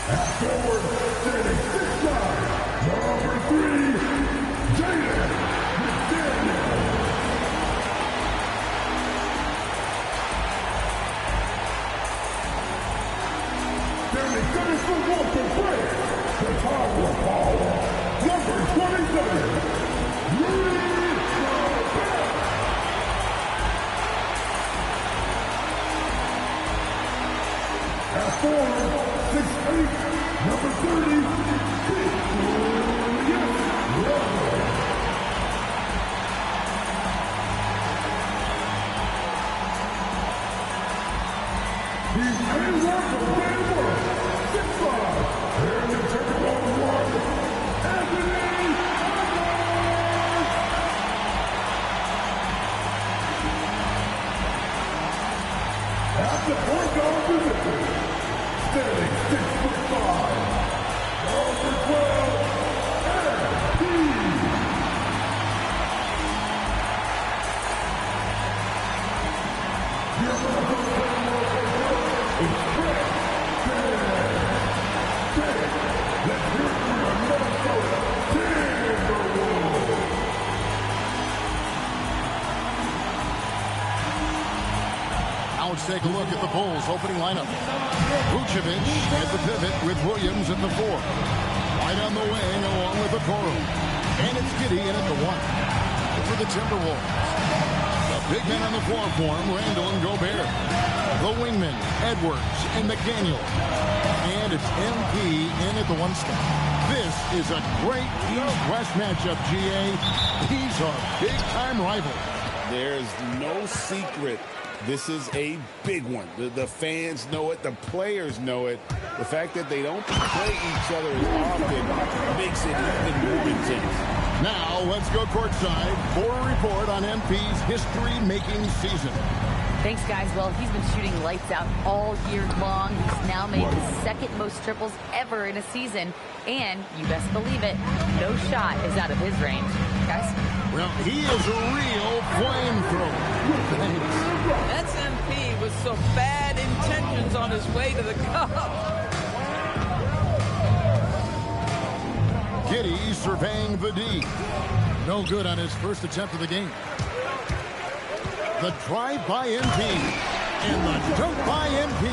At forward, standing 6'5", number 3, Jaden McDaniel. Standing 7'1" from France, Chicago Power, number 27, Rudy Gobert. At forward, 6'8", number 30, Victoria Rose. He's A1 from Denver, 6'5", and the technical one, Anthony Edwards. At the point guard position, standing 6'5", number 12, MP. Your number 10 is Fred Let's hear it from the Minnesota Timberwolves. Now let's take a look at the Bulls' opening lineup. Vucevic at the pivot with Williams at the 4. White on the wing along with Okoro. And it's Giddey in at the 1. For the Timberwolves. The big men on the floor for him, Randall and Gobert. The wingmen, Edwards and McDaniel. And it's MP in at the 1 spot. This is a great East-West matchup, GA. These are big-time rivals. There's no secret. This is a big one. The fans know it. The players know it. The fact that they don't play each other as often makes it even more intense. Now, let's go courtside for a report on MP's history-making season. Thanks, guys. Well, he's been shooting lights out all year long. He's now made the second most triples ever in a season. And, you best believe it, no shot is out of his range. Guys? Well, he is a real flamethrower. Thanks. That's MP with some bad intentions on his way to the cup. Giddey surveying the D. No good on his first attempt of the game. The drive by MP. And the dunk by MP.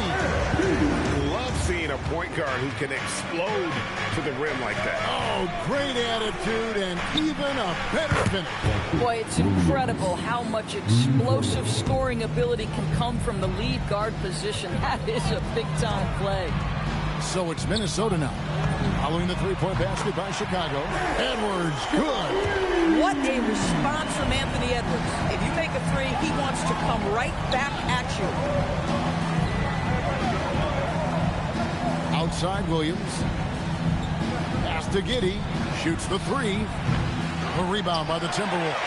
Love seeing a point guard who can explode to the rim like that. Oh, great attitude and even a better finish. Boy, it's incredible how much explosive scoring ability can come from the lead guard position. That is a big-time play. So it's Minnesota now. Following the three-point basket by Chicago. Edwards, good. What a response from Anthony Edwards. If you make a three, he wants to come right back at you. Outside Williams. Pass to Giddey. Shoots the 3. A rebound by the Timberwolves.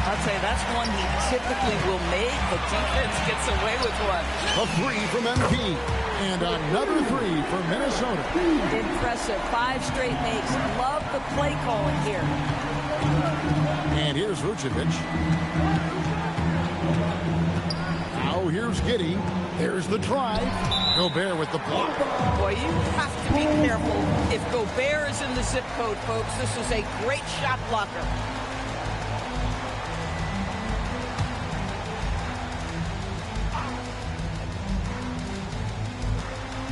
I'll tell you, that's one he typically will make. The defense gets away with one. A 3 from MP. And another 3 for Minnesota. Impressive. 5 straight makes. Love the play calling here. And here's Vucevic. Now here's Giddey. There's the drive. Gobert with the block. Boy, you have to be careful. If Gobert is in the zip code, folks, this is a great shot blocker.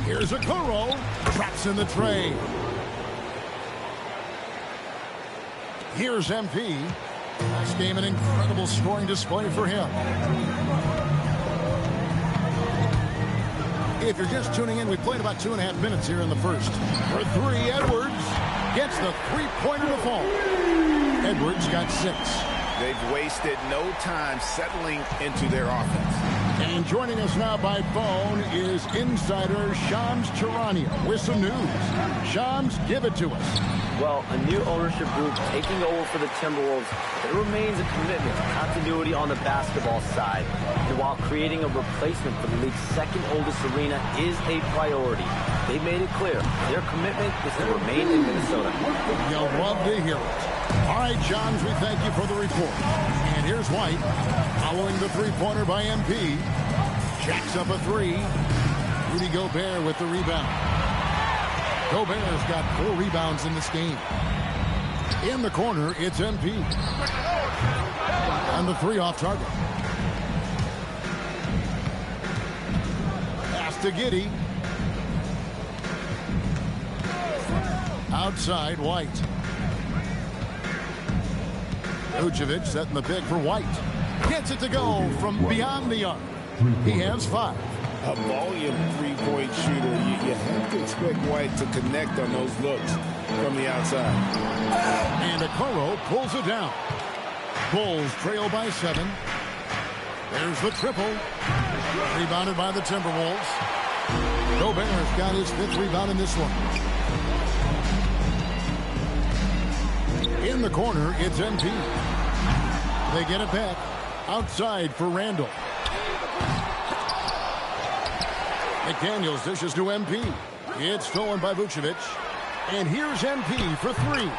Here's Okoro. Traps in the tray. Here's MP. Last game, an incredible scoring display for him. If you're just tuning in, we played about 2.5 minutes here in the first. For 3, Edwards gets the three-pointer to fall. Edwards got 6. They've wasted no time settling into their offense. And joining us now by phone is insider Shams Charania with some news. Shams, give it to us. Well, a new ownership group taking over for the Timberwolves. There remains a commitment to continuity on the basketball side. And while creating a replacement for the league's second oldest arena is a priority, they made it clear their commitment is to remain in Minnesota. You'll love to hear it. All right, Shams, we thank you for the report. And here's White, following the three-pointer by MP. Jacks up a 3. Rudy Gobert with the rebound. Gobert's got 4 rebounds in this game. In the corner, it's MP. And the 3 off target. Pass to Giddey. Outside, White. Vucevic setting the pick for White. Gets it to go from beyond the arc. He has 5. A volume three-point shooter. You have to expect White to connect on those looks from the outside. And Okoro pulls it down. Bulls trail by 7. There's the triple. Rebounded by the Timberwolves. Gobert's got his 5th rebound in this one. In the corner, it's MP. They get it back. Outside for Randall. McDaniels dishes to MP. It's stolen by Vucevic. And here's MP for 3.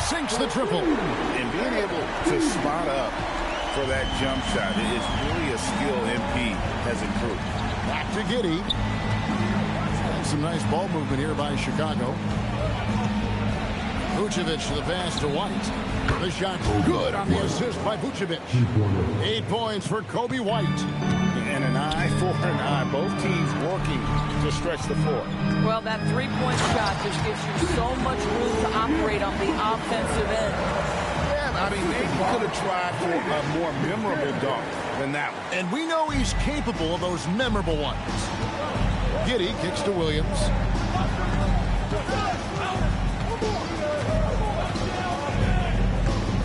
Sinks the triple. And being able to spot up for that jump shot is really a skill MP has improved. Back to Giddey. And some nice ball movement here by Chicago. Vucevic to the pass to White. The shot's good on the assist by Vucevic. 8 points for Kobe White. And an eye for an eye. Both teams working to stretch the floor. Well, that three-point shot just gives you so much room to operate on the offensive end. Yeah, I mean, maybe could have tried for a more memorable dunk than that one. And we know he's capable of those memorable ones. Giddey kicks to Williams.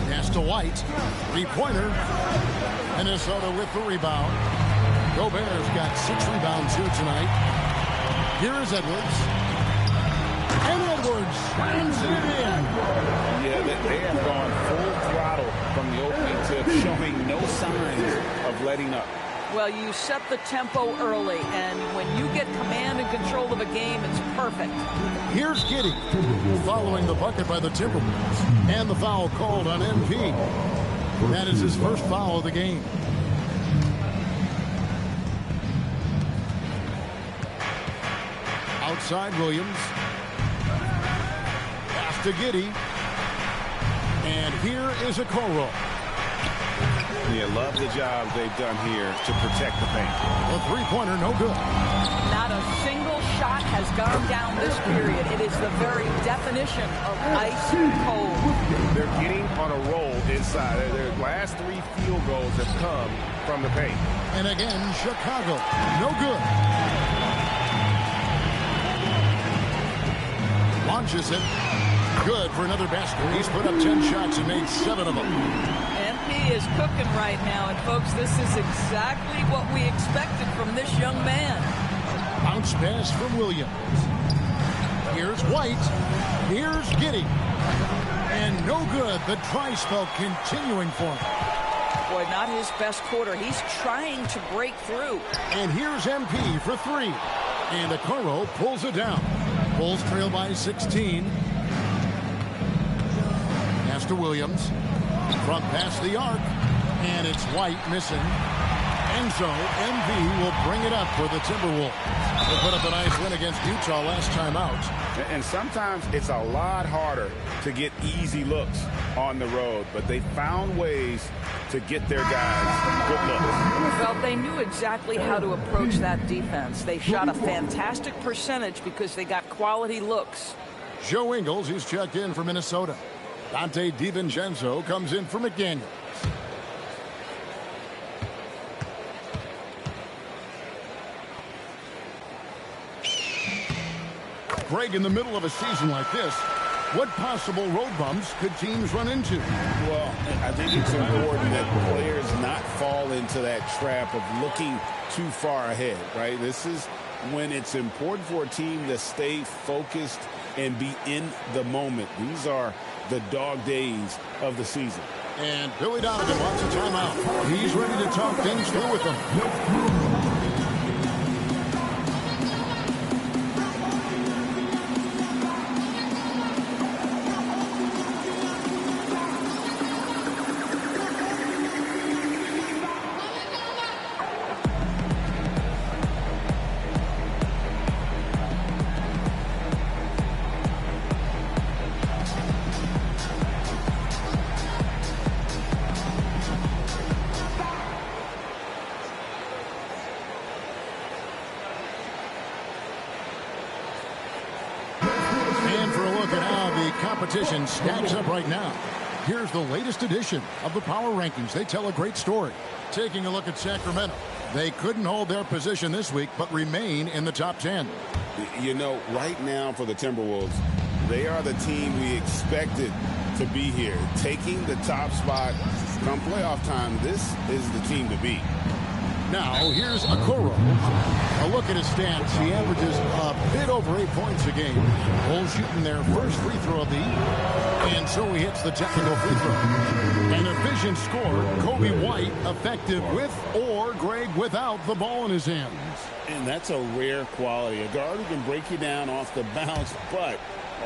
Pass to White. 3-pointer. Minnesota with the rebound. Gobert's got 6 rebounds here tonight. Here is Edwards. And Edwards slams it in. Yeah, they have gone full throttle from the opening tip, showing no signs of letting up. Well, you set the tempo early, and when you get command and control of a game, it's perfect. Here's Giddey following the bucket by the Timberwolves. And the foul called on MP. That is his first foul of the game. Outside Williams. Pass to Giddey. And here is Okoro. Yeah, love the job they've done here to protect the paint. The 3-pointer, no good. Not a single shot has gone down this period. It is the very definition of ice cold. They're getting on a roll inside. Their last 3 field goals have come from the paint. And again, Chicago, no good. Launches it. Good for another basket. He's put up 10 shots and made 7 of them. MP is cooking right now, and folks, this is exactly what we expected from this young man. Bounce pass from Williams. Here's White. Here's Giddey. And no good. The try spell continuing for him. Boy, not his best quarter. He's trying to break through. And here's MP for 3. And Okoro pulls it down. Bulls trail by 16. Pass to Williams. Front past the arc. And it's White missing. And so MP will bring it up for the Timberwolves. They put up a nice win against Utah last time out. And sometimes it's a lot harder to get easy looks on the road, but they found ways to get their guys good looks. Well, they knew exactly how to approach that defense. They shot a fantastic percentage because they got quality looks. Joe Ingles, he's checked in for Minnesota. Dante DiVincenzo comes in for McDaniels. Greg, in the middle of a season like this, what possible road bumps could teams run into? Well, I think it's important that players not fall into that trap of looking too far ahead, right? This is when it's important for a team to stay focused and be in the moment. These are the dog days of the season. And Billy Donovan wants a timeout. He's ready to talk things through with them. competition stacks up right now. Here's the latest edition of the Power Rankings. They tell a great story. Taking a look at Sacramento. They couldn't hold their position this week, but remain in the top 10. You know, right now for the Timberwolves, they are the team we expected to be here. Taking the top spot come playoff time, this is the team to beat. Now, here's Okoro. A look at his stats. He averages a bit over 8 points a game. Bulls shooting their first free throw of the evening. And so he hits the technical free throw. An efficient scorer, Kobe White, effective with or Greg without the ball in his hands. And that's a rare quality. A guard who can break you down off the bounce, but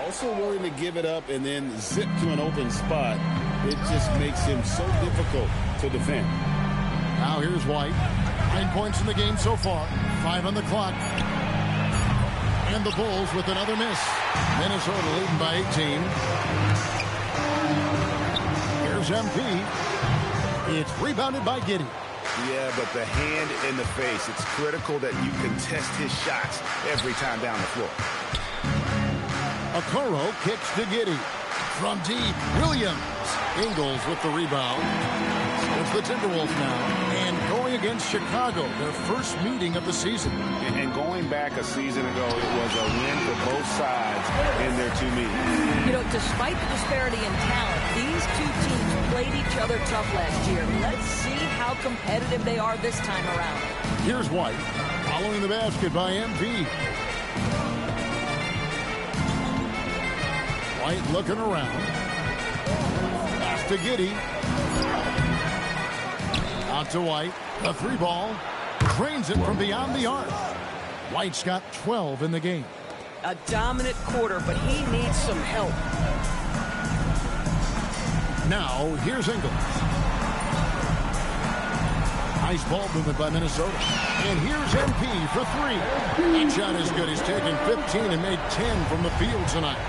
also willing to give it up and then zip to an open spot. It just makes him so difficult to defend. Now here's White. 9 points in the game so far. 5 on the clock. And the Bulls with another miss. Minnesota leading by 18. Here's MP. It's rebounded by Giddey. Yeah, but the hand in the face. It's critical that you contest his shots every time down the floor. Okoro kicks to Giddey. From deep, Williams. Ingles with the rebound. It's the Timberwolves now. And going against Chicago, their first meeting of the season. And going back a season ago, it was a win for both sides in their two meetings. You know, despite the disparity in talent, these two teams played each other tough last year. Let's see how competitive they are this time around. Here's White. Following the basket by MP. White looking around. Pass to Giddey. Out to White. A 3-ball. Drains it from beyond the arc. White's got 12 in the game. A dominant quarter, but he needs some help. Now, here's Ingles. Nice ball movement by Minnesota. And here's MP for 3. That shot is good. He's taken 15 and made 10 from the field tonight.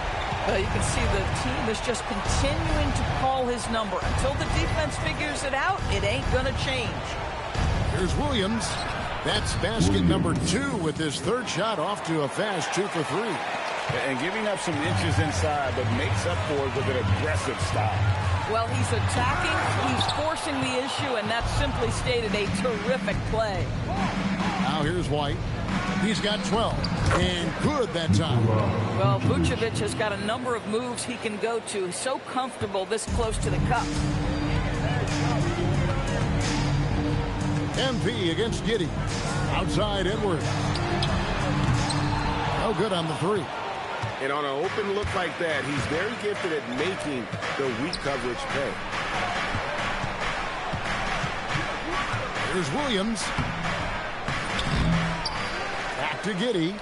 You can see the team is just continuing to call his number. Until the defense figures it out, it ain't going to change. Here's Williams. That's basket number 2 with his third shot off to a fast 2 for 3. And giving up some inches inside, but makes up for it with an aggressive style. Well, he's attacking, he's forcing the issue, and that's simply stated a terrific play. Now here's White. He's got 12, and good that time. Well, Vucevic has got a number of moves he can go to. He's so comfortable this close to the cup. MP against Giddey. Outside Edwards. No good on the 3. And on an open look like that, he's very gifted at making the weak coverage pay. Here's Williams. Back to Giddey.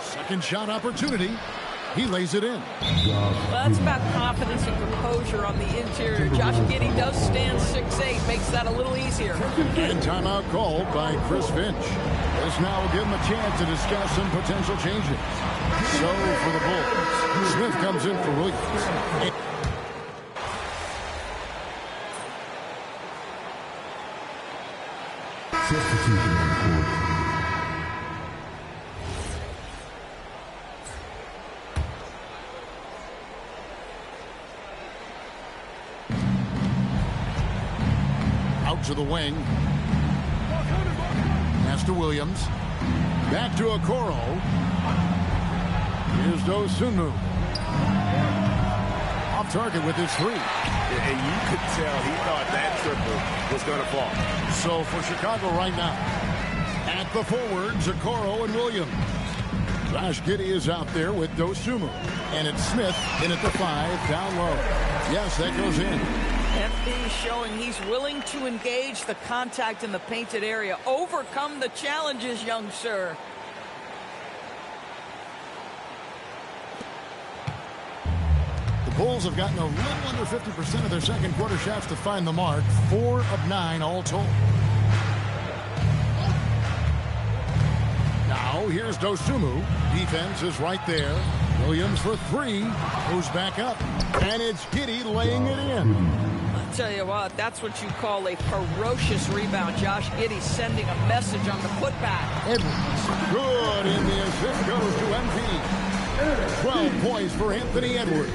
Second shot opportunity. He lays it in. Well, that's about confidence and composure on the interior. Josh Giddey does stand 6'8", makes that a little easier. And timeout called by Chris Finch. This now will give him a chance to discuss some potential changes. So for the Bulls, Smith comes in for Williams. Substitution on the court. Out to the wing. Pass to Williams. Back to Okoro. Here's Dosunmu. Off target with his 3. And you could tell he thought that triple was going to fall. So for Chicago right now, at the forwards, Okoro and Williams. Josh Giddey is out there with Dosunmu. And it's Smith in at the 5, down low. Yes, that goes in. MP showing he's willing to engage the contact in the painted area. Overcome the challenges, young sir. The Bulls have gotten a little under 50% of their second quarter shots to find the mark. 4 of 9 all told. Now here's Dosunmu. Defense is right there. Williams for 3. Goes back up. And it's Giddey laying it in. tell you what, that's what you call a ferocious rebound. Josh Giddey sending a message on the putback. Edwards, good, and the assist goes to MP. 12 points for Anthony Edwards.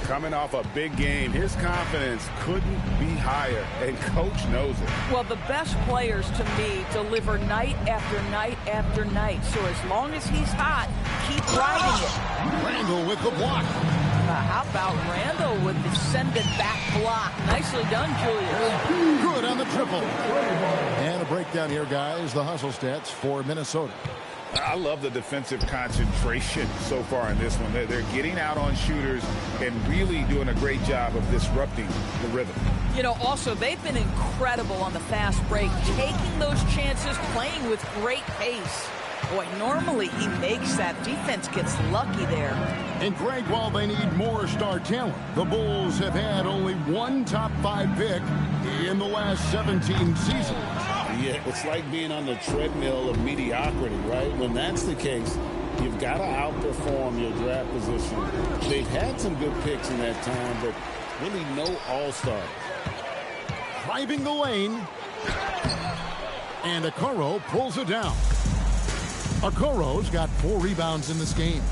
Coming off a big game, his confidence couldn't be higher, and Coach knows it. Well, the best players, to me, deliver night after night after night. So as long as he's hot, keep riding it. Randall with the block. How about Randall with the send-it-back block? Nicely done, Julius. Good on the triple. And a breakdown here, guys. The hustle stats for Minnesota. I love the defensive concentration so far in this one. They're getting out on shooters and really doing a great job of disrupting the rhythm. You know, also, they've been incredible on the fast break, taking those chances, playing with great pace. Boy, normally he makes that. Defense gets lucky there. And Greg, while they need more star talent, the Bulls have had only one top 5 pick in the last 17 seasons. Yeah, it's like being on the treadmill of mediocrity, right? When that's the case, you've got to outperform your draft position. They've had some good picks in that time, but really no all-stars. Driving the lane. And Okoro pulls it down. Okoro's got 4 rebounds in this game.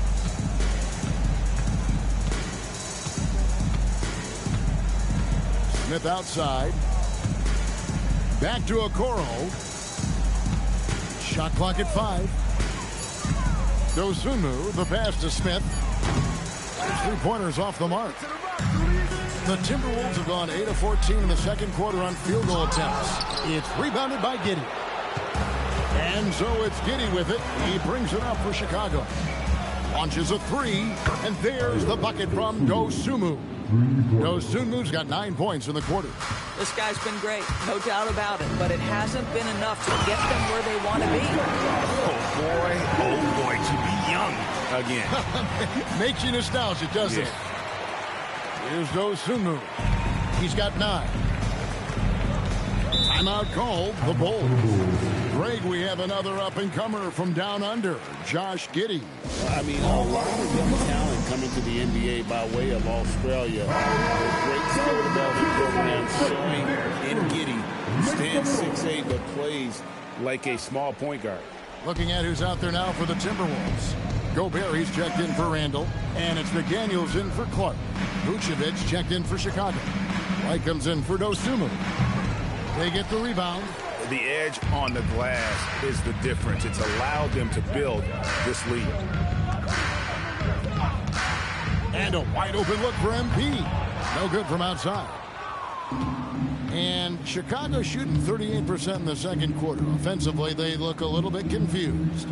Smith outside. Back to Okoro. Shot clock at 5. Dosunmu, the pass to Smith. 3-pointers off the mark. The Timberwolves have gone 8 of 14 in the second quarter on field goal attempts. It's rebounded by Giddey. And so it's Giddey with it. He brings it up for Chicago. Launches a 3, and there's the bucket from Dosunmu. Dosunmu's got 9 points in the quarter. This guy's been great, no doubt about it, but it hasn't been enough to get them where they want to be. Oh boy, to be young again. Makes you nostalgic, doesn't it? Here's Dosunmu. He's got 9. Timeout called, the Bulls. Greg, we have another up-and-comer from down under, Josh Giddey. I mean, a lot of young talent coming to the NBA by way of Australia. A great skill development program showing in Giddey. Stands 6'8", but plays like a small point guard. Looking at who's out there now for the Timberwolves. Gobert, he's checked in for Randall. And it's McDaniels in for Clark. Vucevic checked in for Chicago. White comes in for Dosunmu. They get the rebound. The edge on the glass is the difference. It's allowed them to build this lead. And a wide open look for MP. No good from outside. And Chicago shooting 38% in the second quarter. Offensively, they look a little bit confused.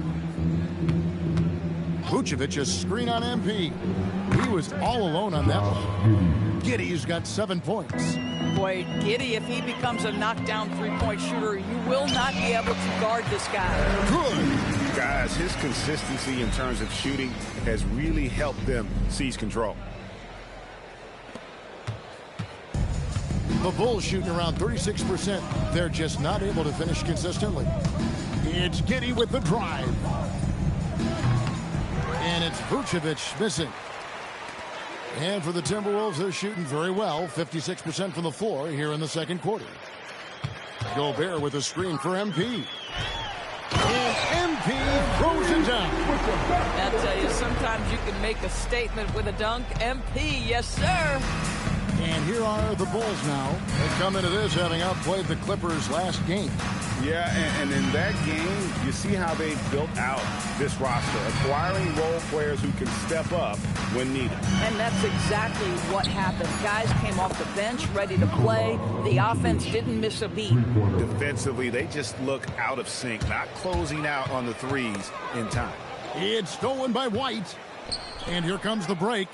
Vucevic, a screen on MP. He was all alone on that one. Giddey's got 7 points. Boy, Giddey, if he becomes a knockdown three-point shooter, you will not be able to guard this guy. Good. Guys, his consistency in terms of shooting has really helped them seize control. The Bulls shooting around 36%. They're just not able to finish consistently. It's Giddey with the drive. And it's Vucevic missing. And for the Timberwolves, they're shooting very well. 56% from the floor here in the second quarter. Gobert with a screen for MP. And MP throws it down. I'll tell you, sometimes you can make a statement with a dunk. MP, yes, sir. And here are the Bulls now. They come into this having outplayed the Clippers last game. Yeah, and in that game, you see how they built out this roster, acquiring role players who can step up when needed. And that's exactly what happened. Guys came off the bench ready to play. The offense didn't miss a beat. Defensively, they just look out of sync, not closing out on the threes in time. It's stolen by White. And here comes the break.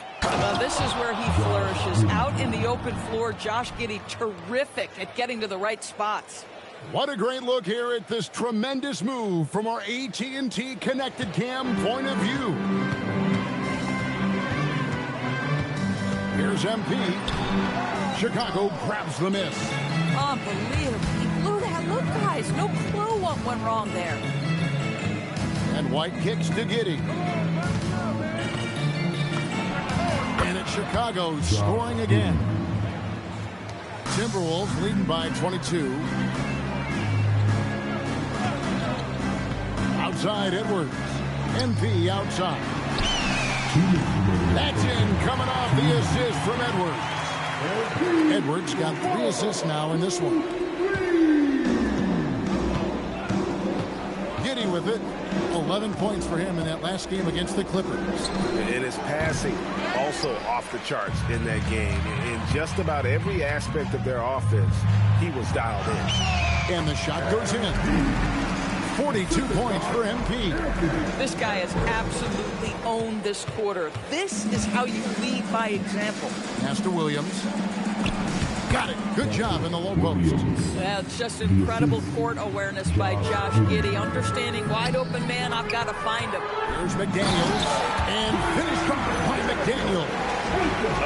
This is where he flourishes. Out in the open floor, Josh Giddey terrific at getting to the right spots. What a great look here at this tremendous move from our AT&T Connected Cam point of view. Here's MP. Chicago grabs the miss. Unbelievable. He blew that look, guys. No clue what went wrong there. And White kicks to Giddey. And it's Chicago scoring again. Timberwolves leading by 22. Outside Edwards. MP outside. That's in, coming off the assist from Edwards. Edwards got 3 assists now in this one. Giddey with it. 11 points for him in that last game against the Clippers. And his passing also off the charts in that game. In just about every aspect of their offense, he was dialed in. And the shot goes in. 42 points for MP. This guy has absolutely owned this quarter. This is how you lead by example. Pass to Williams. Got it. Good job in the low post. Yeah, it's just incredible court awareness by Josh Giddey. Understanding wide open man, I've got to find him. Here's McDaniels. And finished off by McDaniels.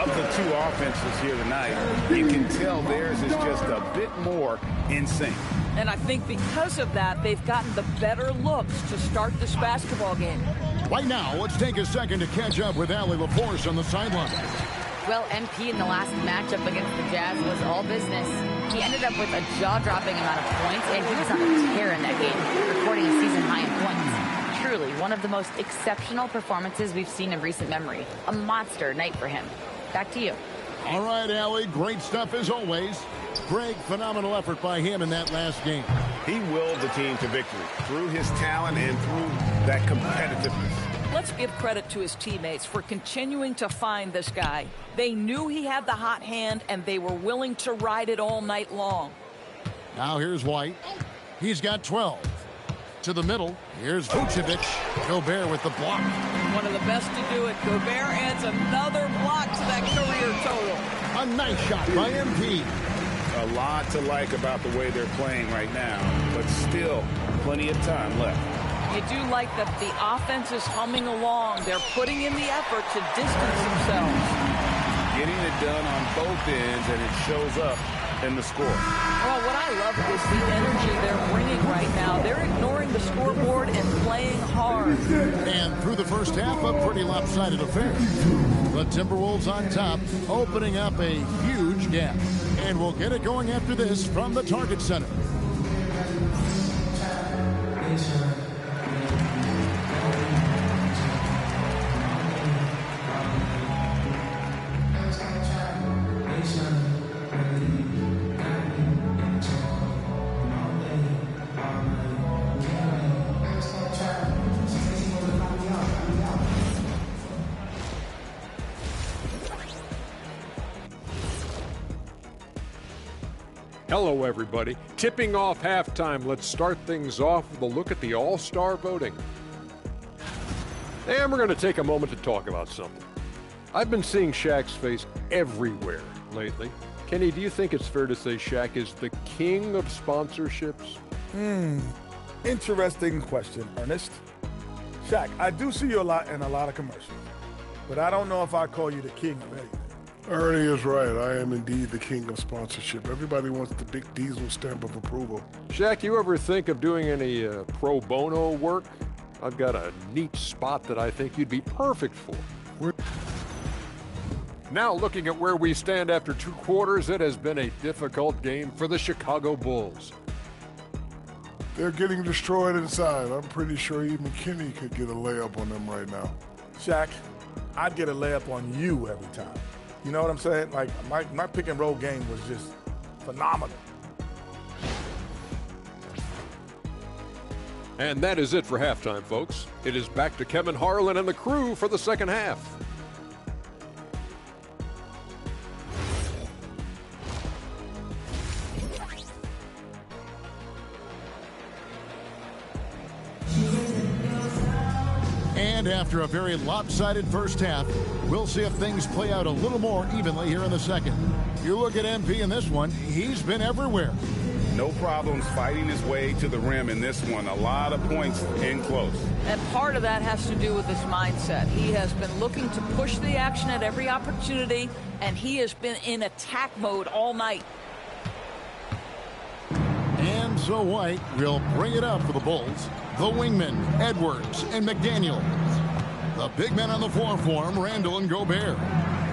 Of the 2 offenses here tonight, you can tell theirs is just a bit more in sync. And I think because of that, they've gotten the better looks to start this basketball game. Right now, let's take a second to catch up with Allie LaForce on the sideline. Well, MP in the last matchup against the Jazz was all business. He ended up with a jaw-dropping amount of points, and he was on a tear in that game, recording a season high in points. Truly, one of the most exceptional performances we've seen in recent memory. A monster night for him. Back to you. All right, Allie, great stuff as always. Greg, phenomenal effort by him in that last game. He willed the team to victory through his talent and through that competitiveness. Let's give credit to his teammates for continuing to find this guy. They knew he had the hot hand, and they were willing to ride it all night long. Now here's White. He's got 12. To the middle. Here's Vucevic. Gobert with the block. One of the best to do it. Gobert adds another block to that career total. A nice shot by MP. A lot to like about the way they're playing right now, but still plenty of time left. You do like that the offense is humming along. They're putting in the effort to distance themselves. Getting it done on both ends, and it shows up in the score. Well, what I love is the energy they're bringing right now. They're ignoring the scoreboard and playing hard. And through the first half, a pretty lopsided affair. The Timberwolves on top, opening up a huge gap. And we'll get it going after this from the Target Center. Hello, everybody. Tipping off halftime, let's start things off with a look at the All-Star voting. And we're going to take a moment to talk about something. I've been seeing Shaq's face everywhere lately. Kenny, do you think it's fair to say Shaq is the king of sponsorships? Interesting question, Ernest. Shaq, I do see you a lot in a lot of commercials, but I don't know if I call you the king of anything. Ernie is right. I am indeed the king of sponsorship. Everybody wants the big diesel stamp of approval. Shaq, you ever think of doing any pro bono work? I've got a neat spot that I think you'd be perfect for. Now looking at where we stand after 2 quarters, it has been a difficult game for the Chicago Bulls. They're getting destroyed inside. I'm pretty sure even Kenny could get a layup on them right now. Shaq, I'd get a layup on you every time. You know what I'm saying? Like, my pick and roll game was just phenomenal. And that is it for halftime, folks. It is back to Kevin Harlan and the crew for the second half. And after a very lopsided first half, we'll see if things play out a little more evenly here in the second. You look at MP in this one, he's been everywhere. No problems fighting his way to the rim in this one. A lot of points in close. And part of that has to do with his mindset. He has been looking to push the action at every opportunity, and he has been in attack mode all night. And so White will bring it up for the Bulls. The wingmen, Edwards and McDaniels. The big men on the floor for him, Randall and Gobert.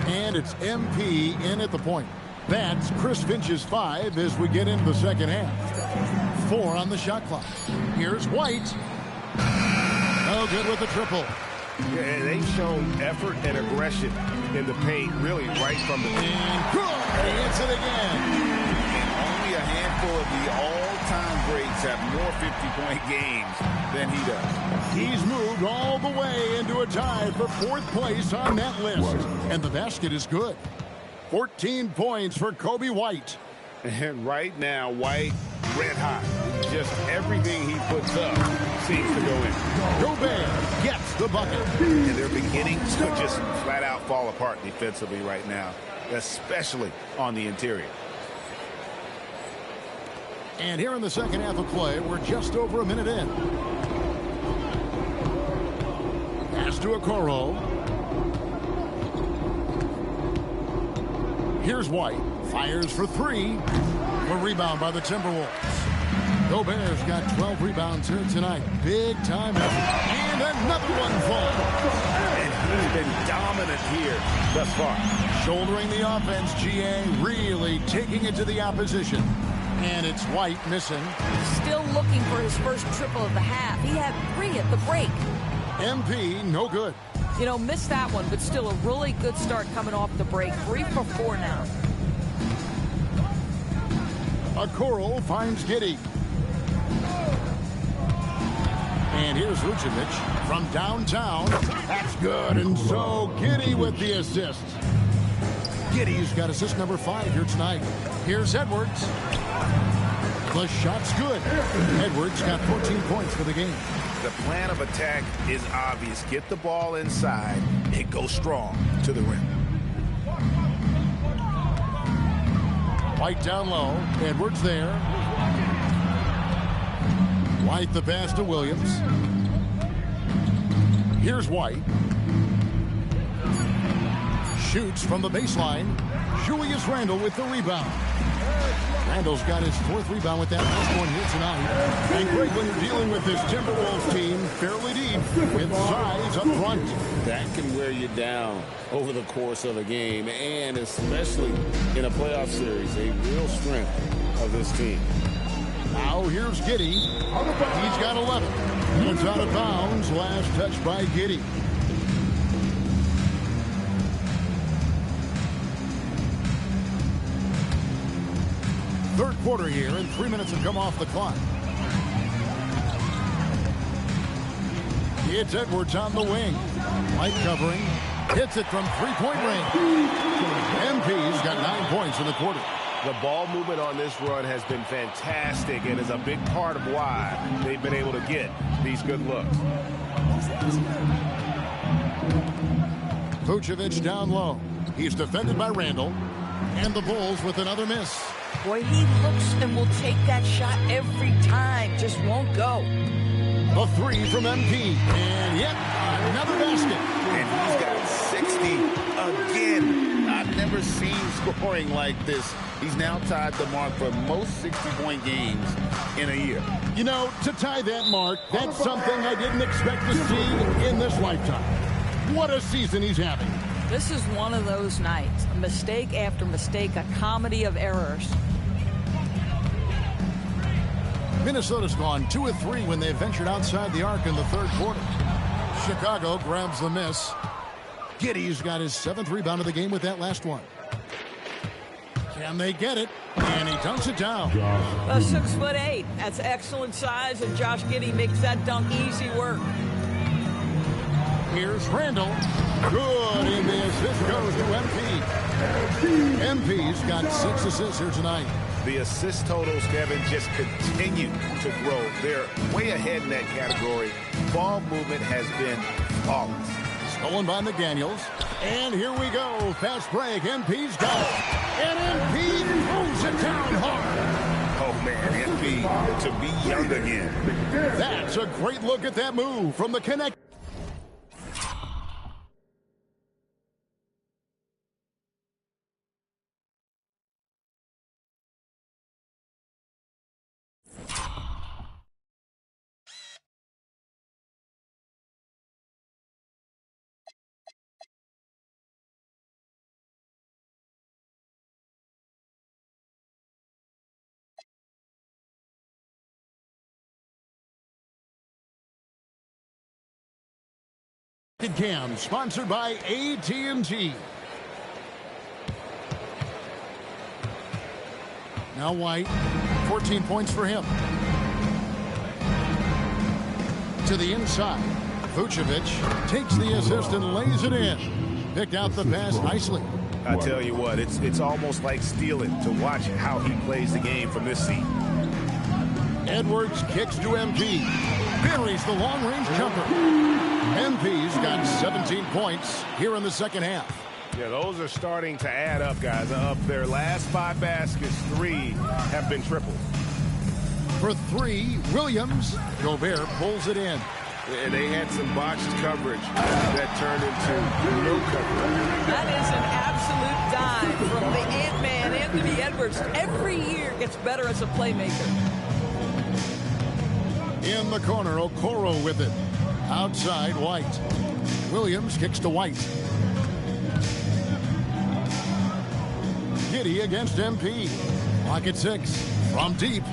And it's MP in at the point. That's Chris Finch's 5 as we get into the second half. 4 on the shot clock. Here's White. No good with the triple. Yeah, they've shown effort and aggression in the paint, really right from the beginning. And good. He hits it again. And only a handful of the all-time greats have more 50-point games than he does. He's moved all the way into a tie for 4th place on that list. And the basket is good. 14 points for Coby White. And right now, White, red hot. Just everything he puts up seems to go in. Gobert gets the bucket. And they're beginning to just flat out fall apart defensively right now, especially on the interior. And here in the second half of play, we're just over a minute in. Pass to Okoro. Here's White. Fires for 3. A rebound by the Timberwolves. Gobert's got 12 rebounds here tonight. Big time effort. And another one falls. And he's been dominant here thus far. Shouldering the offense, GA really taking it to the opposition. And it's White missing. Still looking for his first triple of the half. He had 3 at the break. MP, no good. You know, missed that one, but still a really good start coming off the break. 3 for 4 now. Okoro finds Giddey. And here's Vucevic from downtown. That's good. And so Giddey with the assist. Giddey's got assist number 5 here tonight. Here's Edwards. The shot's good. Edwards got 14 points for the game. The plan of attack is obvious. Get the ball inside and go strong to the rim. White down low. Edwards there. White the pass to Williams. Here's White. Shoots from the baseline. Julius Randle with the rebound. Randle's got his 4th rebound with that last one here tonight. And great when you're dealing with this Timberwolves team fairly deep with size up front. That can wear you down over the course of a game, and especially in a playoff series, a real strength of this team. Now here's Giddey. He's got 11. It's out of bounds. Last touch by Giddey. Third quarter here, and 3 minutes have come off the clock. It's Edwards on the wing. White covering. Hits it from 3-point range. MP's got 9 points in the quarter. The ball movement on this run has been fantastic and is a big part of why they've been able to get these good looks. Vucevic down low. He's defended by Randle. And the Bulls with another miss. Boy, he looks and will take that shot every time. Just won't go. A 3 from MP. And yep, another basket. And he's got 60 again. I've never seen scoring like this. He's now tied the mark for most 60-point games in a year. You know, to tie that mark, that's something I didn't expect to see in this lifetime. What a season he's having. This is one of those nights. Mistake after mistake, a comedy of errors. Minnesota's gone 2 of 3 when they ventured outside the arc in the third quarter. Chicago grabs the miss. Giddey's got his 7th rebound of the game with that last one. Can they get it? And he dunks it down. 6'8". That's excellent size, and Josh Giddey makes that dunk easy work. Here's Randle. Good, and the assist goes to MP. MP's got 6 assists here tonight. The assist totals, Kevin, just continue to grow. They're way ahead in that category. Ball movement has been flawless. Stolen by McDaniels. And here we go. Fast break. MP's got it. And MP throws it down hard. Oh, man, MP to be young again. That's a great look at that move from the connect. Rocket Cam, sponsored by AT&T. Now White, 14 points for him. To the inside. Vucevic takes the assist and lays it in. Picked out the pass nicely. I tell you what, it's almost like stealing to watch how he plays the game from this seat. Edwards kicks to MP. Buries the long-range jumper. MP's got 17 points here in the second half. Yeah, those are starting to add up, guys. Of their last 5 baskets, 3 have been tripled. For 3, Williams. Gobert pulls it in. And they had some botched coverage that turned into no coverage. That is an absolute dime from the Ant-Man, Anthony Edwards. Every year gets better as a playmaker. In the corner, Okoro with it. Outside, White. Williams kicks to White. Giddey against MP. Pocket 6 from deep.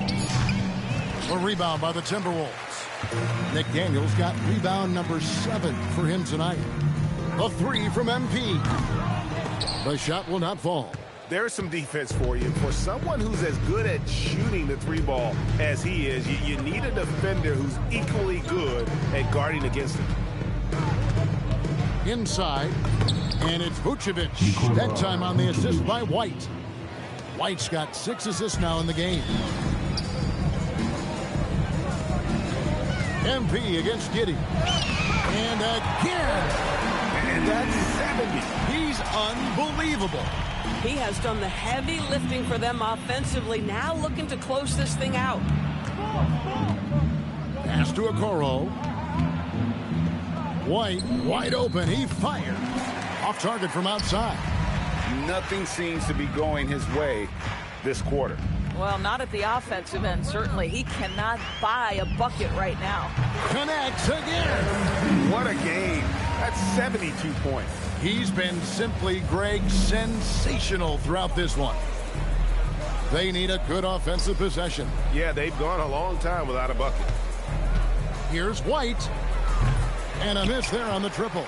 A rebound by the Timberwolves. Nick Daniels got rebound number 7 for him tonight. A 3 from MP. The shot will not fall. There's some defense for you. For someone who's as good at shooting the 3 ball as he is, you need a defender who's equally good at guarding against him. Inside, and it's Vucevic. That time on the assist by White. White's got 6 assists now in the game. MP against Giddey. And again. And that's 70. He's unbelievable. He has done the heavy lifting for them offensively. Now looking to close this thing out. Pass to Okoro. White wide open. He fired. Off target from outside. Nothing seems to be going his way this quarter. Well, not at the offensive end, certainly. He cannot buy a bucket right now. Connects again. What a game. That's 72 points. He's been simply, Greg, sensational throughout this one. They need a good offensive possession. Yeah, they've gone a long time without a bucket. Here's White. And a miss there on the triple.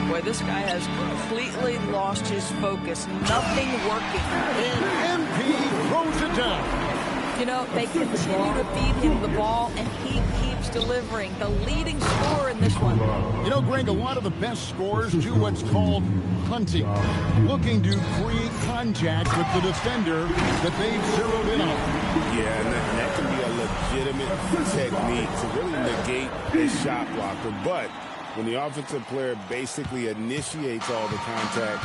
Boy, this guy has completely lost his focus. Nothing working. And MP throws it down. You know, they continue to feed him the ball, and he keeps delivering. The leading scorer in this one. You know, Greg, a lot of the best scorers do what's called hunting. Looking to create contact with the defender that they've zeroed in on. Yeah, and that can be a legitimate technique to really negate a shot blocker. But when the offensive player basically initiates all the contact,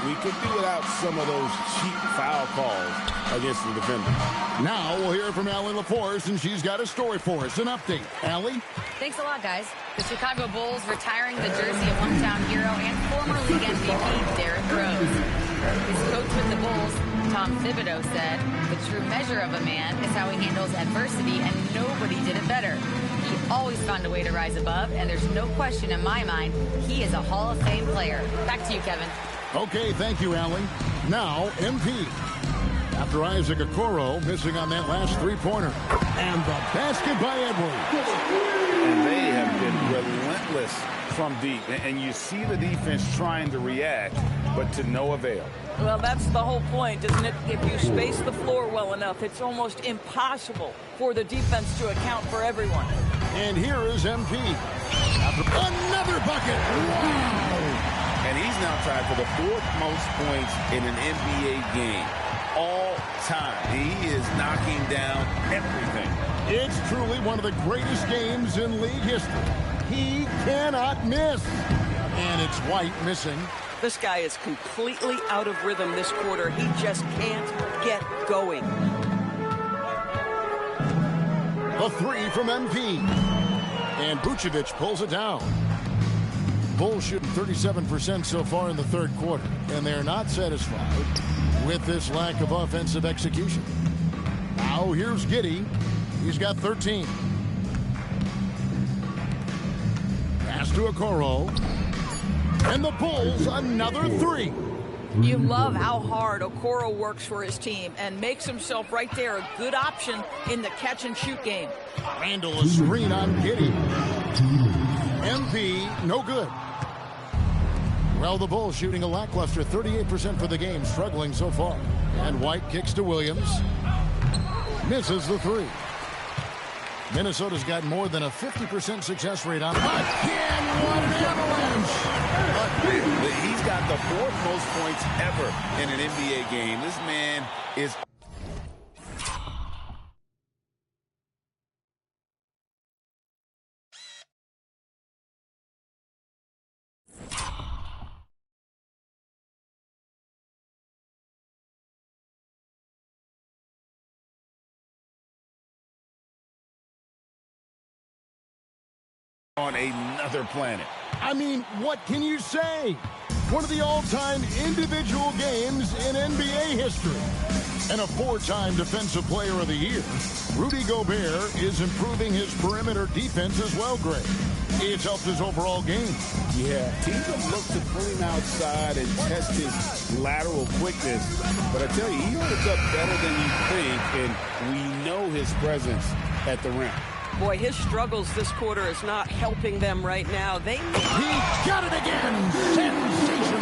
we could do without some of those cheap foul calls against the defender. Now we'll hear from Allie LaForce, and she's got a story for us. An update. Allie? Thanks a lot, guys. The Chicago Bulls retiring the jersey of hometown hero and former league MVP Derrick Rose. His coach with the Bulls, Tom Thibodeau, said, "The true measure of a man is how he handles adversity, and nobody did it better. He always found a way to rise above, and there's no question in my mind he is a Hall of Fame player." Back to you, Kevin. Okay, thank you, Allie. Now, MP. After Isaac Okoro missing on that last three-pointer. And the basket by Edwards. And they have been relentless from deep. And you see the defense trying to react, but to no avail. Well, that's the whole point, isn't it? If you space the floor well enough, it's almost impossible for the defense to account for everyone. And here is MP. After another bucket. Wow! And he's now tied for the 4th most points in an NBA game all time. He is knocking down everything. It's truly one of the greatest games in league history. He cannot miss. And it's White missing. This guy is completely out of rhythm this quarter. He just can't get going. A 3 from MP. And Vucevic pulls it down. Bulls shooting 37% so far in the third quarter. And they're not satisfied with this lack of offensive execution. Now here's Giddey. He's got 13. Pass to Okoro. And the Bulls another 3. You love how hard Okoro works for his team and makes himself right there a good option in the catch-and-shoot game. Randall a screen on Giddey. MP, no good. Well, the Bulls shooting a lackluster 38% for the game, struggling so far. And White kicks to Williams. Misses the three. Minnesota's got more than a 50% success rate on. Again, what an avalanche! He's got the 4th most points ever in an NBA game. This man is... on another planet. I mean, what can you say? One of the all-time individual games in NBA history. And a 4-time Defensive Player of the Year. Rudy Gobert is improving his perimeter defense as well, Greg. It's helped his overall game. Yeah, teams have looked to pull him outside and test his lateral quickness. But I tell you, he holds up better than you think, and we know his presence at the rim. Boy, his struggles this quarter is not helping them right now. He got it again! Sensational!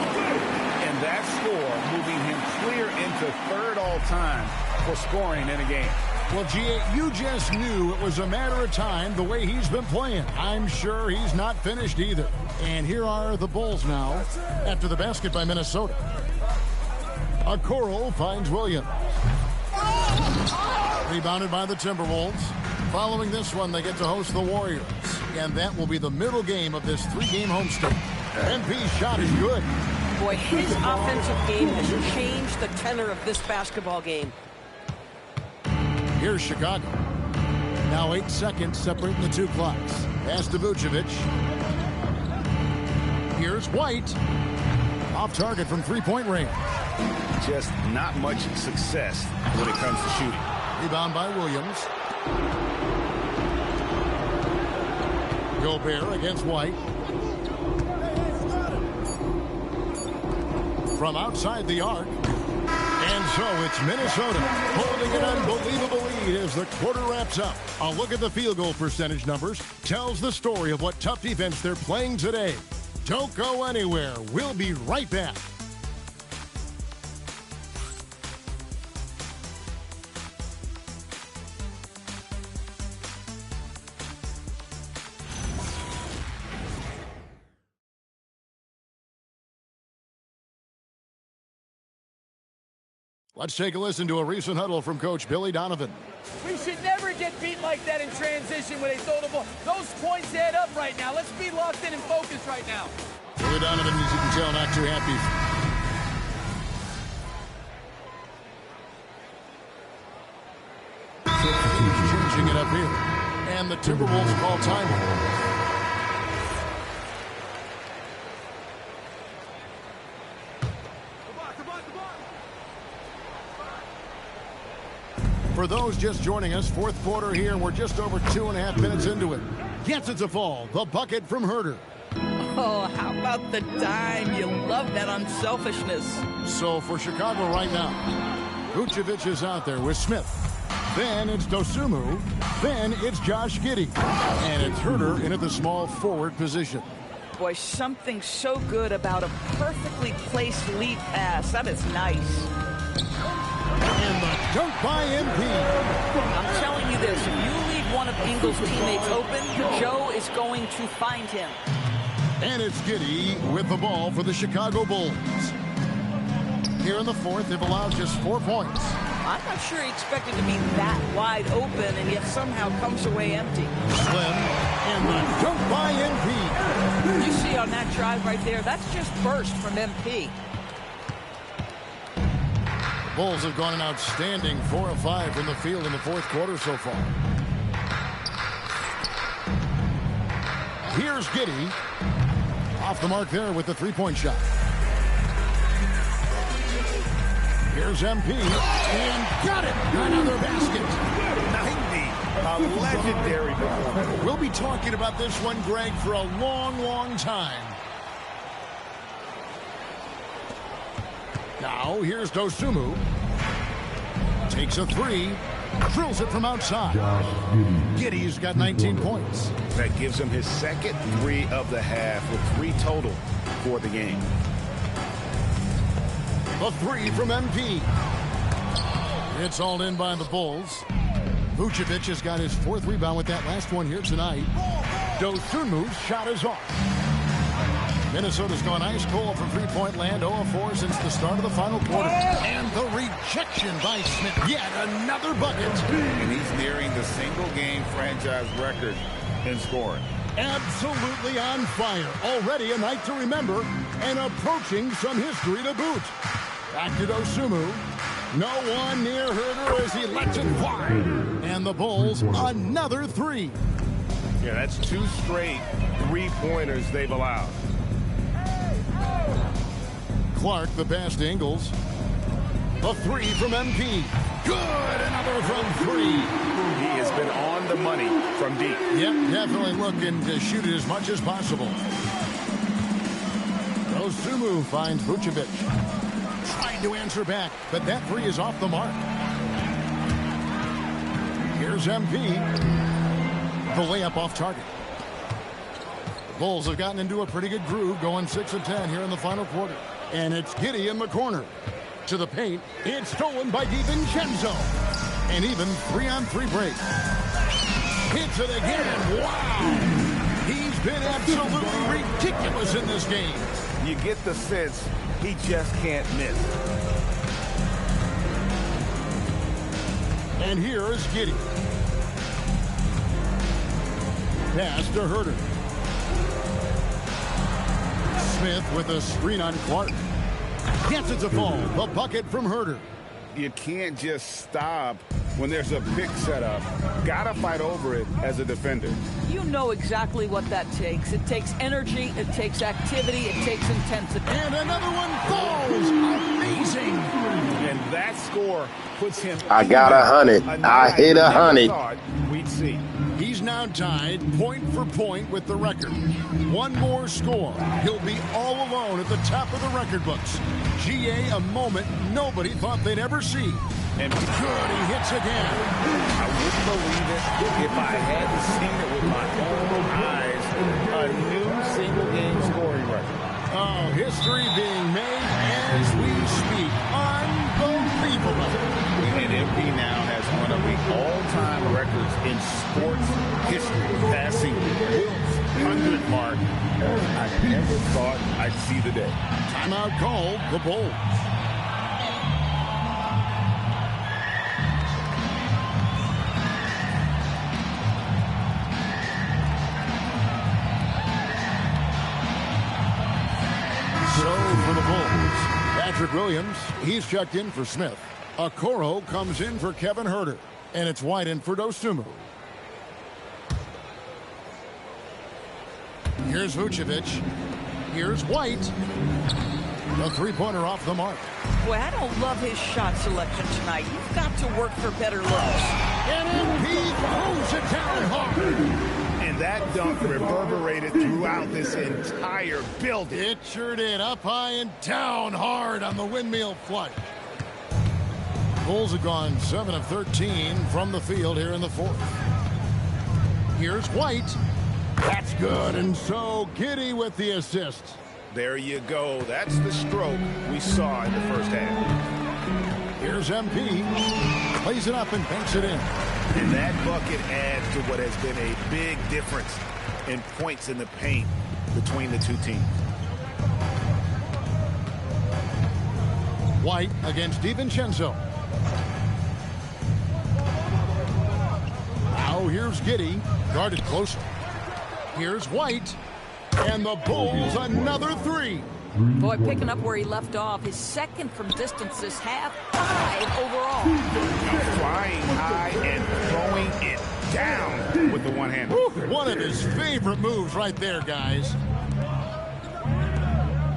And that score moving him clear into 3rd all-time for scoring in a game. Well, G.A., you just knew it was a matter of time the way he's been playing. I'm sure he's not finished either. And here are the Bulls now after the basket by Minnesota. Okoro finds Williams. Rebounded by the Timberwolves. Following this one, they get to host the Warriors. And that will be the middle game of this 3-game homestand. MP's shot is good. Boy, his offensive game has changed the tenor of this basketball game. Here's Chicago. Now 8 seconds separating the two clocks. Pass to Vucevic. Here's White. Off target from 3-point range. Just not much success when it comes to shooting. Rebound by Williams. Gobert against White. From outside the arc. And so it's Minnesota holding an unbelievable lead as the quarter wraps up. A look at the field goal percentage numbers tells the story of what tough defense they're playing today. Don't go anywhere. We'll be right back. Let's take a listen to a recent huddle from Coach Billy Donovan. We should never get beat like that in transition when they throw the ball. Those points add up right now. Let's be locked in and focused right now. Billy Donovan, as you can tell, not too happy. Changing it up here. And the Timberwolves call timeout. For those just joining us, 4th quarter here, and we're just over 2.5 minutes into it. Yes, it's a fall. The bucket from Herter. Oh, how about the dime? You love that unselfishness. So for Chicago right now, Vucevic is out there with Smith. Then it's Dosunmu. Then it's Josh Giddey. And it's Herter in at the small forward position. Boy, something so good about a perfectly placed lead pass. That is nice. And the dunk by MP. I'm telling you this, if you leave one of Ingles' teammates open, Joe is going to find him. And it's Giddey with the ball for the Chicago Bulls. Here in the 4th, they've allowed just 4 points. I'm not sure he expected to be that wide open and yet somehow comes away empty. Slim, and the dunk by MP. You see on that drive right there, that's just burst from MP. Bulls have gone an outstanding 4 of 5 from the field in the 4th quarter so far. Here's Giddey. Off the mark there with the 3-point shot. Here's MP. And got it! Another basket. 90. A legendary performance. We'll be talking about this one, Greg, for a long, long time. Now, here's Dosunmu. Takes a 3. Drills it from outside. Giddey's got 19 points. That gives him his second 3 of the half with 3 total for the game. A 3 from MP. It's all in by the Bulls. Vucevic has got his 4th rebound with that last one here tonight. Dosunmu's shot is off. Minnesota's gone ice cold from three-point land, 0-4 since the start of the final quarter. And the rejection by Smith. Yet another bucket. And he's nearing the single-game franchise record in scoring. Absolutely on fire. Already a night to remember and approaching some history to boot. Back to Dosunmu. No one near Huerter as he lets it fly. And the Bulls, another 3. Yeah, that's 2 straight 3-pointers they've allowed. Clark, the pass to Ingles. A 3 from MP. Good, another from 3. He has been on the money from deep. Yep, definitely looking to shoot it as much as possible. Dosunmu finds Vucevic. Tried to answer back, but that 3 is off the mark. Here's MP. The layup off target. The Bulls have gotten into a pretty good groove, going 6 of 10 here in the final quarter. And it's Giddey in the corner. To the paint. It's stolen by DiVincenzo. And even 3-on-3 break. Hits it again. Wow. He's been absolutely ridiculous in this game. You get the sense he just can't miss. And here is Giddey. Pass to Huerter. Smith with a screen on Clark. Gets it to fall. The bucket from Huerter. You can't just stop when there's a pick set up. Gotta fight over it as a defender. You know exactly what that takes. It takes energy, it takes activity, it takes intensity. And another one falls. Amazing. And that score puts him. I got 100. I hit 100. We'd see. He's now tied point for point with the record. One more score. He'll be all alone at the top of the record books. GA, a moment nobody thought they'd ever see. And good, he hits again. I wouldn't believe it if I hadn't seen it with my own eyes. A new single-game scoring record. Oh, history being made as we speak. Unbelievable. And MP now has one of the all-time records in sports history, passing Wilt's 100 mark. I never thought I'd see the day. Timeout called the Bulls. So for the Bulls, Patrick Williams, he's checked in for Smith. Okoro comes in for Kevin Huerter. And it's White in for Dosunmu. Here's Vucevic. Here's White. A 3-pointer off the mark. Boy, I don't love his shot selection tonight. You've got to work for better looks. And MP throws it down hard. And that dunk reverberated throughout this entire building. It sure did. Up high and down hard on the windmill flush. Bulls have gone 7 of 13 from the field here in the 4th. Here's White. That's good. And so Giddey with the assist. There you go. That's the stroke we saw in the first half. Here's MP. Plays it up and banks it in. And that bucket adds to what has been a big difference in points in the paint between the two teams. White against DiVincenzo. Now here's Giddey. Guarded closer. Here's White. And the Bulls another 3. Boy, picking up where he left off. His second from distance this half. 5 overall. Flying high and throwing it down with the one-hander. One of his favorite moves right there, guys.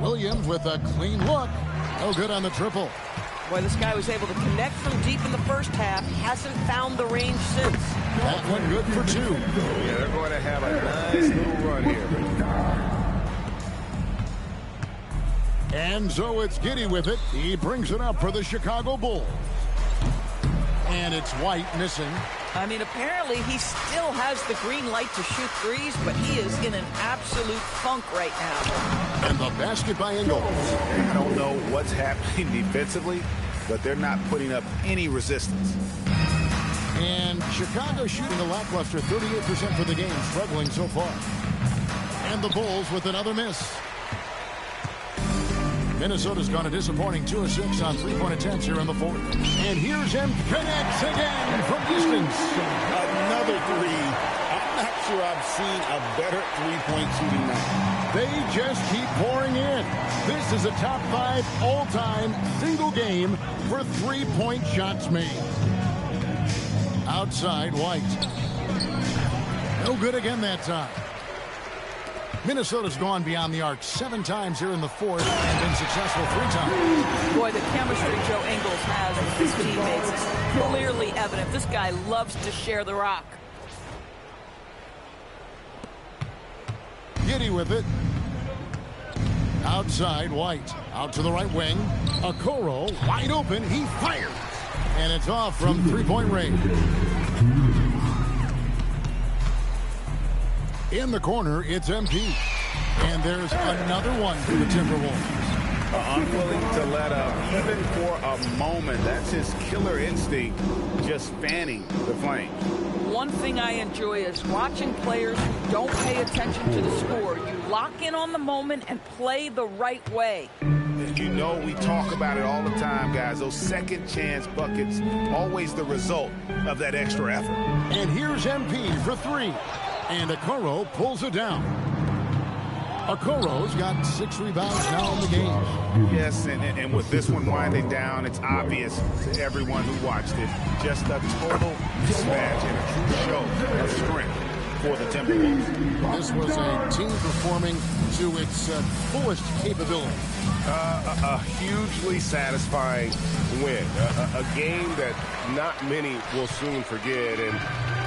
Williams with a clean look. No good on the triple. Boy, this guy was able to connect from deep in the first half. Hasn't found the range since. That one good for 2. Yeah, they're going to have a nice little run here. And so it's Giddey with it. He brings it up for the Chicago Bulls. And it's White missing. I mean, apparently he still has the green light to shoot threes, but he is in an absolute funk right now. And the basket by Ingles. I don't know what's happening defensively, but they're not putting up any resistance. And Chicago shooting a lackluster 38% for the game, struggling so far. And the Bulls with another miss. Minnesota's gone a disappointing 2 of 6 on three-point attempts here in the fourth. And here's him, connects again from distance. Another three. I'm not sure I've seen a better three-point shooting night. They just keep pouring in. This is a top 5 all-time single game for three-point shots made. Outside, White. No good again that time. Minnesota's gone beyond the arc 7 times here in the fourth and been successful 3 times. Boy, the chemistry Joe Ingles has with his teammates is clearly evident. This guy loves to share the rock. Giddey with it. Outside, White. Out to the right wing. Okoro wide open. He fires. And it's off from three-point range. In the corner, it's MP. And there's another one for the Timberwolves. Unwilling to let up, even for a moment. That's his killer instinct, just fanning the flames. One thing I enjoy is watching players who don't pay attention to the score. You lock in on the moment and play the right way. You know, we talk about it all the time, guys. Those second chance buckets, always the result of that extra effort. And here's MP for 3. And Okoro pulls it down. Okoro's got 6 rebounds now in the game. Yes, and with this one winding down, it's obvious to everyone who watched it. Just a total mismatch and a true show of strength for the Timberwolves. This was a team performing to its fullest capability. A hugely satisfying win. A game that not many will soon forget. And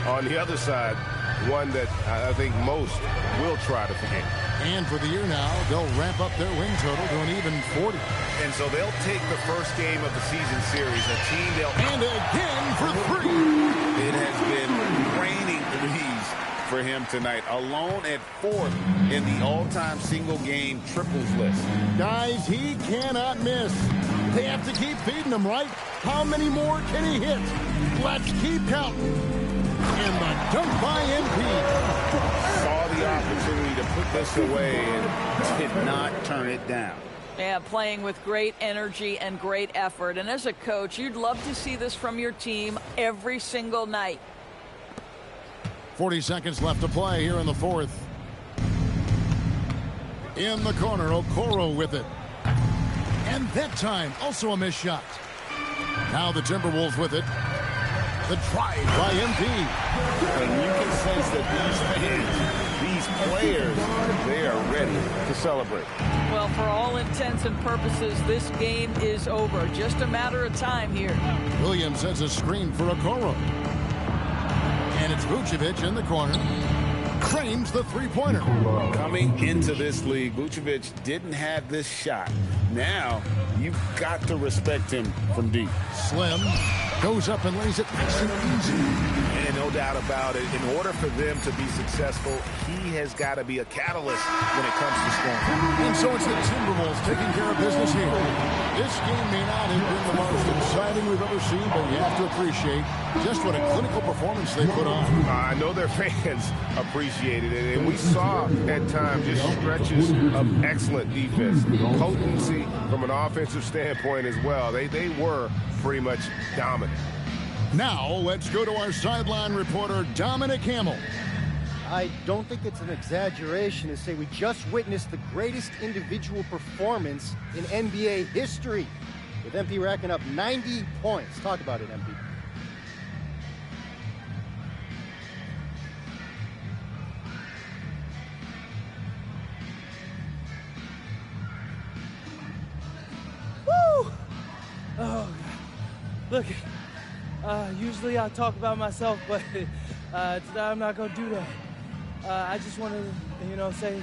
on the other side, one that I think most will try to forget. And for the year now, they'll ramp up their win total to an even 40. And so they'll take the first game of the season series, a team they'll... And again for 3. It has been raining threes for him tonight, alone at 4th in the all-time single-game triples list. Guys, he cannot miss. They have to keep feeding him, right? How many more can he hit? Let's keep counting. And the dunk by MP. Saw the opportunity to put this away and did not turn it down. Yeah, playing with great energy and great effort. And as a coach, you'd love to see this from your team every single night. 40 seconds left to play here in the fourth. In the corner, Okoro with it. And that time, also a missed shot. Now the Timberwolves with it. The drive by MP. And you can sense that these fans, these players, they are ready to celebrate. Well, for all intents and purposes, this game is over. Just a matter of time here. Williams sends a screen for Okoro. And it's Vucevic in the corner. Frames the three-pointer. Coming into this league, Vucevic didn't have this shot. Now, you've got to respect him from deep. Slim goes up and lays it nice and easy. And no doubt about it, in order for them to be successful, he has got to be a catalyst when it comes to scoring. And so it's the Timberwolves taking care of business here. This game may not have been the most exciting we've ever seen, but you have to appreciate just what a clinical performance they put on. I know their fans appreciated it, and we saw at times just stretches of excellent defense, potency from an offensive standpoint as well. They were pretty much dominant. Now let's go to our sideline reporter, Dominic Hamill. I don't think it's an exaggeration to say we just witnessed the greatest individual performance in NBA history, with MP racking up 90 points. Talk about it, MP. Woo! Oh, God. Look, usually I talk about myself, but today I'm not going to do that. I just want to, say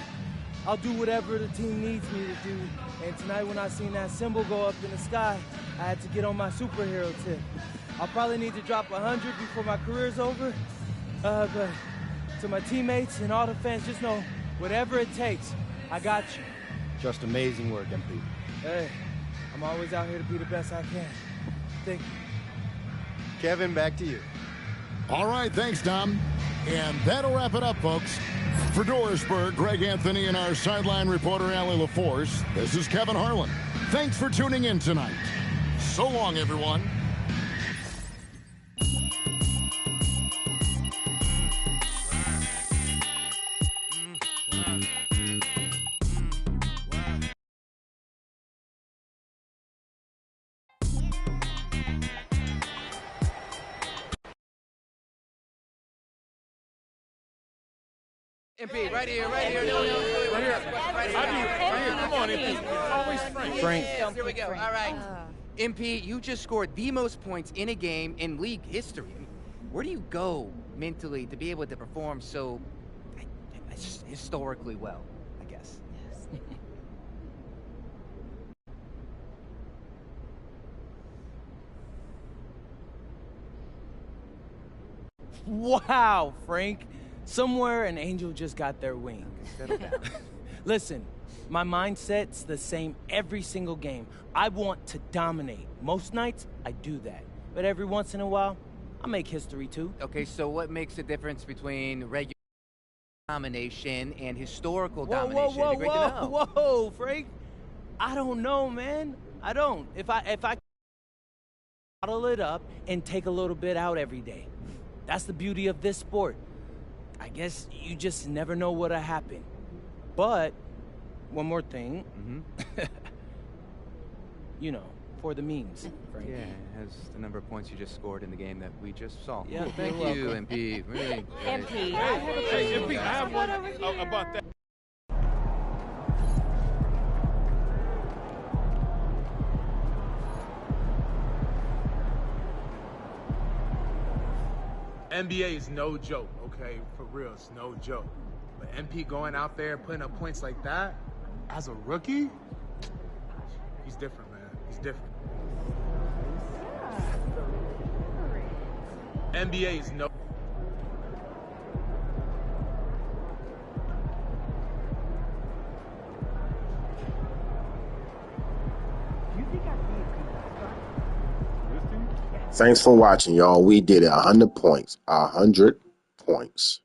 I'll do whatever the team needs me to do. And tonight when I seen that symbol go up in the sky, I had to get on my superhero tip. I'll probably need to drop 100 before my career's over. But to my teammates and all the fans, just know, whatever it takes, I got you. Just amazing work, MP. Hey, I'm always out here to be the best I can. Thank you. Kevin, back to you. All right, thanks, Tom. And that'll wrap it up, folks. For Dorisburg, Greg Anthony, and our sideline reporter, Allie LaForce, this is Kevin Harlan. Thanks for tuning in tonight. So long, everyone. MP, right here. Right here. Come on, MP. Always Frank. Here we go. All right. MP, you just scored the most points in a game in league history. Where do you go mentally to be able to perform so historically well, I guess? Yes. Wow, Frank. Somewhere an angel just got their wings. Settle down. Listen, my mindset's the same every single game. I want to dominate. Most nights, I do that. But every once in a while, I make history too. Okay, so what makes the difference between regular domination and historical domination? Whoa, Frank. I don't know, man. I don't. If I bottle it up and take a little bit out every day. That's the beauty of this sport. I guess you just never know what'll happen. But one more thing. You know, for the memes, Frank. Yeah, as the number of points you just scored in the game that we just saw. Yeah, cool. Thank you, MP. Really great. MP, I have a question. MP, I have one about that. NBA is no joke, okay? For real, it's no joke. But MP going out there putting up points like that as a rookie, he's different, man. He's different. NBA is no. Thanks for watching, y'all. We did it 100 points. 100 points.